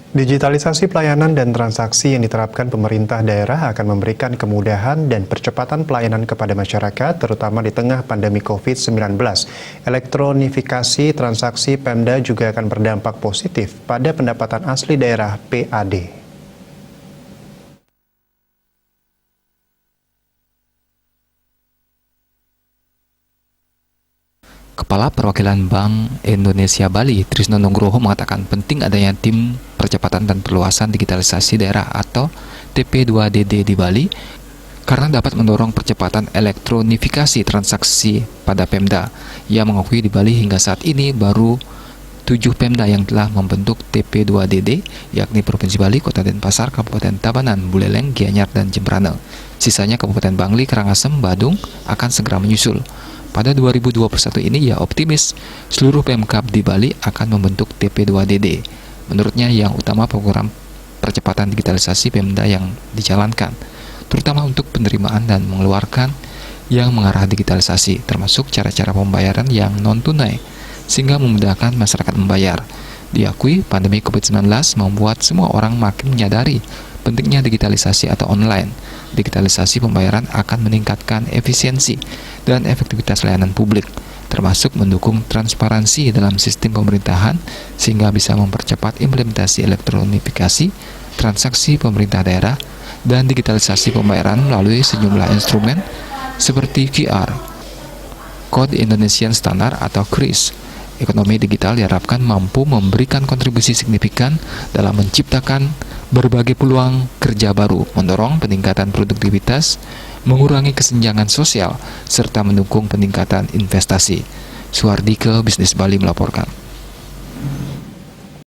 Digitalisasi pelayanan dan transaksi yang diterapkan pemerintah daerah akan memberikan kemudahan dan percepatan pelayanan kepada masyarakat, terutama di tengah pandemi COVID-19. Elektronifikasi transaksi Pemda juga akan berdampak positif pada pendapatan asli daerah PAD. Kepala Perwakilan Bank Indonesia Bali, Trisno Nugroho mengatakan penting adanya tim percepatan dan perluasan digitalisasi daerah atau TP2DD di Bali karena dapat mendorong percepatan elektronifikasi transaksi pada Pemda. Ia mengakui di Bali hingga saat ini baru 7 Pemda yang telah membentuk TP2DD, yakni Provinsi Bali, Kota Denpasar, Kabupaten Tabanan, Buleleng, Gianyar, dan Jembrane. Sisanya Kabupaten Bangli, Karangasem, Badung akan segera menyusul. Pada 2021 ini ia optimis seluruh Pemkab di Bali akan membentuk TP2DD. Menurutnya yang utama program percepatan digitalisasi Pemda yang dijalankan, terutama untuk penerimaan dan mengeluarkan yang mengarah digitalisasi, termasuk cara-cara pembayaran yang non-tunai, sehingga memudahkan masyarakat membayar. Diakui pandemi COVID-19 membuat semua orang makin menyadari pentingnya digitalisasi atau online. Digitalisasi pembayaran akan meningkatkan efisiensi dan efektivitas layanan publik, termasuk mendukung transparansi dalam sistem pemerintahan sehingga bisa mempercepat implementasi elektronifikasi transaksi pemerintah daerah dan digitalisasi pembayaran melalui sejumlah instrumen seperti QR, Code Indonesian Standard atau KRIS. Ekonomi digital diharapkan mampu memberikan kontribusi signifikan dalam menciptakan berbagai peluang kerja baru, mendorong peningkatan produktivitas, mengurangi kesenjangan sosial, serta mendukung peningkatan investasi. Suardike Bisnis Bali melaporkan.